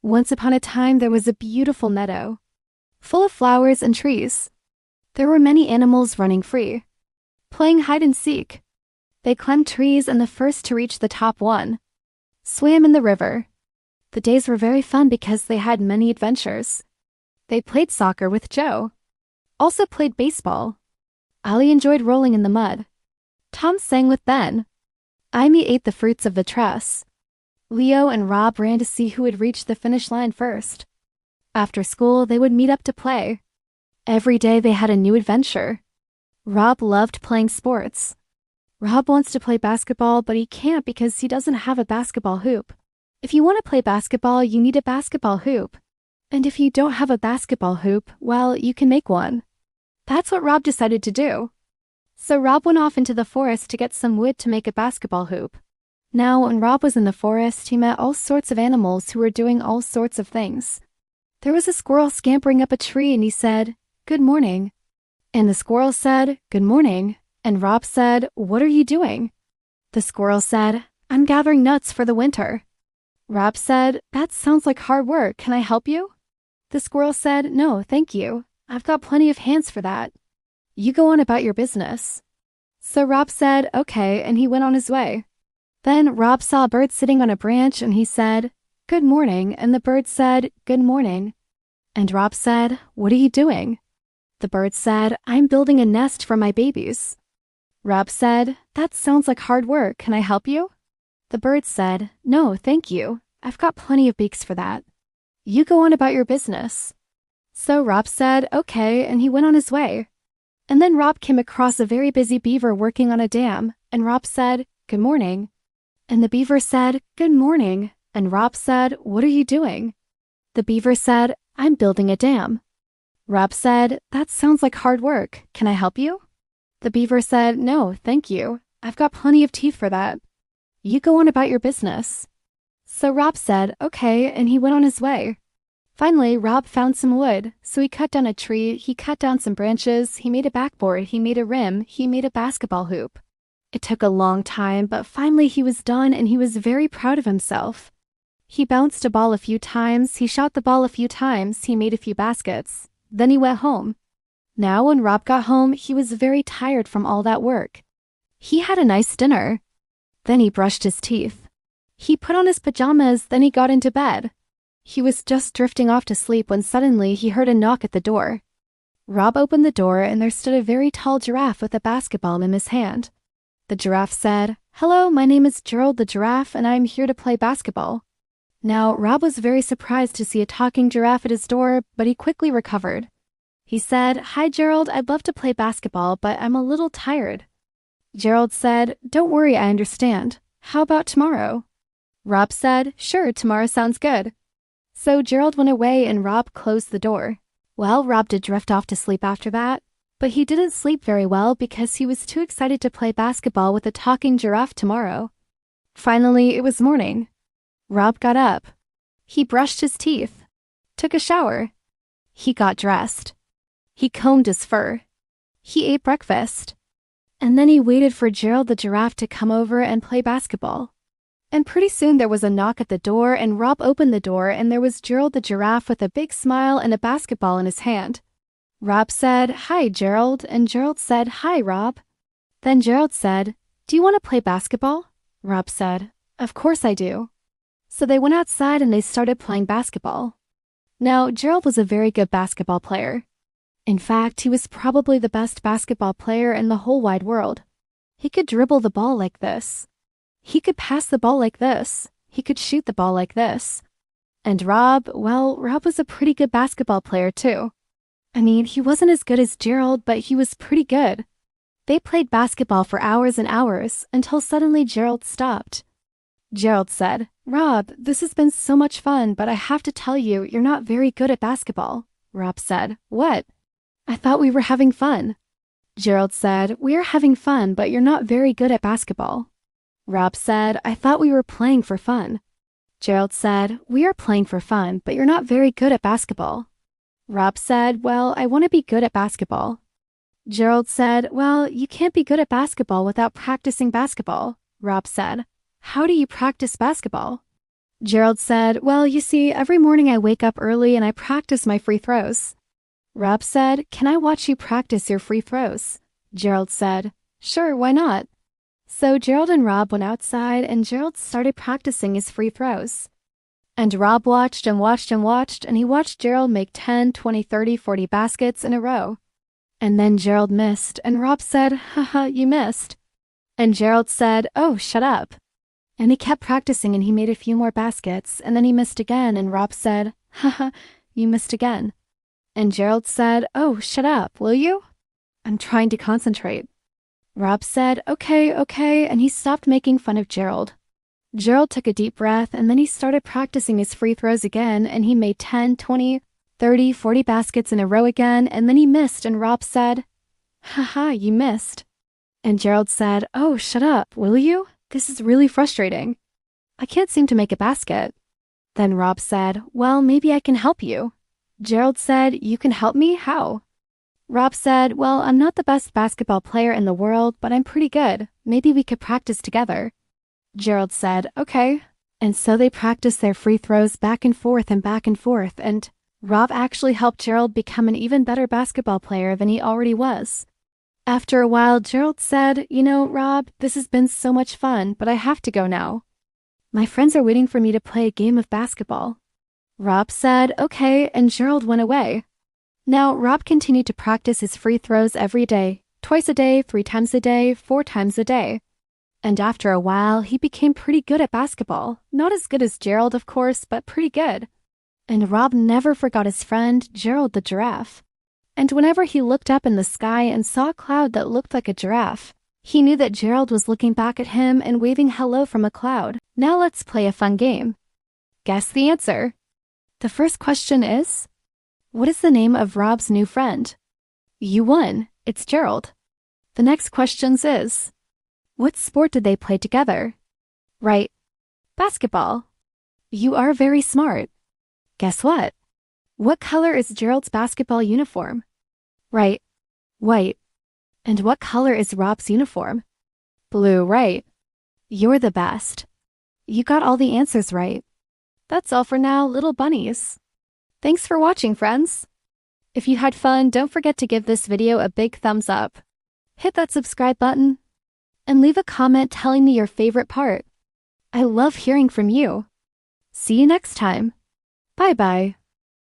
Once upon a time there was a beautiful meadow, full of flowers and trees. There were many animals running free, playing hide and seek. They climbed trees and the first to reach the top won. Swam in the river. The days were very fun because they had many adventures. They played soccer with Joe. Also played baseball. Ollie enjoyed rolling in the mud. Tom sang with Ben. Amy ate the fruits of the tress. Leo and Rob ran to see who would reach the finish line first. After school, they would meet up to play. Every day they had a new adventure. Rob loved playing sports. Rob wants to play basketball, but he can't because he doesn't have a basketball hoop. If you want to play basketball, you need a basketball hoop. And if you don't have a basketball hoop, well, you can make one. That's what Rob decided to do. So Rob went off into the forest to get some wood to make a basketball hoop. Now, when Rob was in the forest, he met all sorts of animals who were doing all sorts of things. There was a squirrel scampering up a tree and he said, "Good morning." And the squirrel said, "Good morning." And Rob said, "What are you doing?" The squirrel said, "I'm gathering nuts for the winter." Rob said, "That sounds like hard work. Can I help you?" The squirrel said, "No, thank you. I've got plenty of hands for that. You go on about your business." So Rob said, "Okay," and he went on his way. Then Rob saw a bird sitting on a branch and he said, "Good morning," and the bird said, "Good morning." And Rob said, "What are you doing?" The bird said, "I'm building a nest for my babies." Rob said, "That sounds like hard work. Can I help you?" The bird said, "No, thank you. I've got plenty of beaks for that. You go on about your business." So Rob said, "Okay," and he went on his way. And then Rob came across a very busy beaver working on a dam, and Rob said, "Good morning." And the beaver said, "Good morning." And Rob said, "What are you doing?" The beaver said, "I'm building a dam." Rob said, "That sounds like hard work. Can I help you?" The beaver said, "No, thank you. I've got plenty of teeth for that. You go on about your business." So Rob said, "Okay," and he went on his way. Finally, Rob found some wood, so he cut down a tree, he cut down some branches, he made a backboard, he made a rim, he made a basketball hoop. It took a long time, but finally he was done and he was very proud of himself. He bounced a ball a few times, he shot the ball a few times, he made a few baskets. Then he went home. Now when Rob got home, he was very tired from all that work. He had a nice dinner. Then he brushed his teeth. He put on his pajamas, then he got into bed. He was just drifting off to sleep when suddenly he heard a knock at the door. Rob opened the door and there stood a very tall giraffe with a basketball in his hand. The giraffe said, "Hello, my name is Gerald the Giraffe and I am here to play basketball." Now, Rob was very surprised to see a talking giraffe at his door, but he quickly recovered. He said, "Hi, Gerald, I'd love to play basketball, but I'm a little tired." Gerald said, "Don't worry, I understand. How about tomorrow?" Rob said, "Sure, tomorrow sounds good." So Gerald went away and Rob closed the door. Well, Rob did drift off to sleep after that, but he didn't sleep very well because he was too excited to play basketball with the talking giraffe tomorrow. Finally, it was morning. Rob got up. He brushed his teeth, took a shower. He got dressed. He combed his fur. He ate breakfast. And then he waited for Gerald the Giraffe to come over and play basketball. And pretty soon there was a knock at the door and Rob opened the door and there was Gerald the Giraffe with a big smile and a basketball in his hand. Rob said, "Hi, Gerald," and Gerald said, "Hi, Rob." Then Gerald said, "Do you want to play basketball?" Rob said, "Of course I do." So they went outside and they started playing basketball. Now, Gerald was a very good basketball player. In fact, he was probably the best basketball player in the whole wide world. He could dribble the ball like this. He could pass the ball like this. He could shoot the ball like this. And Rob, well, Rob was a pretty good basketball player too. I mean, he wasn't as good as Gerald, but he was pretty good. They played basketball for hours and hours until suddenly Gerald stopped. Gerald said, "Rob, this has been so much fun, but I have to tell you, you're not very good at basketball." Rob said, "What?" "I thought we were having fun." Gerald said, "We are having fun, but you're not very good at basketball." Rob said, "I thought we were playing for fun." Gerald said, "We are playing for fun, but you're not very good at basketball." Rob said, "Well, I want to be good at basketball." Gerald said, "Well, you can't be good at basketball without practicing basketball." Rob said, "How do you practice basketball?" Gerald said, well, you see, every morning I wake up early and I practice my free throws. Rob said, can I watch you practice your free throws? Gerald said, sure, why not? So Gerald and Rob went outside and Gerald started practicing his free throws. And Rob watched and watched and watched, and he watched Gerald make 10, 20, 30, 40 baskets in a row. And then Gerald missed, and Rob said, haha, you missed. And Gerald said, oh, shut up. And he kept practicing and he made a few more baskets, and then he missed again, and Rob said, haha, you missed again. And Gerald said, oh, shut up, will you? I'm trying to concentrate. Rob said, okay, and he stopped making fun of Gerald. Gerald took a deep breath, and then he started practicing his free throws again, and he made 10, 20, 30, 40 baskets in a row again, and then he missed, and Rob said, haha, you missed. And Gerald said, oh, shut up, will you? This is really frustrating. I can't seem to make a basket. Then Rob said, well, maybe I can help you. Gerald said, you can help me? How? Rob said, well, I'm not the best basketball player in the world, but I'm pretty good. Maybe we could practice together. Gerald said, okay. And so they practiced their free throws back and forth, and Rob actually helped Gerald become an even better basketball player than he already was. After a while, Gerald said, you know, Rob, this has been so much fun, but I have to go now. My friends are waiting for me to play a game of basketball. Rob said, okay, and Gerald went away. Now, Rob continued to practice his free throws every day, twice a day, 3 times a day, 4 times a day. And after a while, he became pretty good at basketball. Not as good as Gerald, of course, but pretty good. And Rob never forgot his friend, Gerald the Giraffe. And whenever he looked up in the sky and saw a cloud that looked like a giraffe, he knew that Gerald was looking back at him and waving hello from a cloud. Now let's play a fun game. Guess the answer. The first question is, what is the name of Rob's new friend? You won. It's Gerald. The next question is, what sport did they play together? Right. Basketball. You are very smart. Guess what? What color is Gerald's basketball uniform? Right. White. And what color is Rob's uniform? Blue, right. You're the best. You got all the answers right. That's all for now, little bunnies. Thanks for watching, friends. If you had fun, don't forget to give this video a big thumbs up. Hit that subscribe button. And leave a comment telling me your favorite part. I love hearing from you. See you next time. Bye-bye.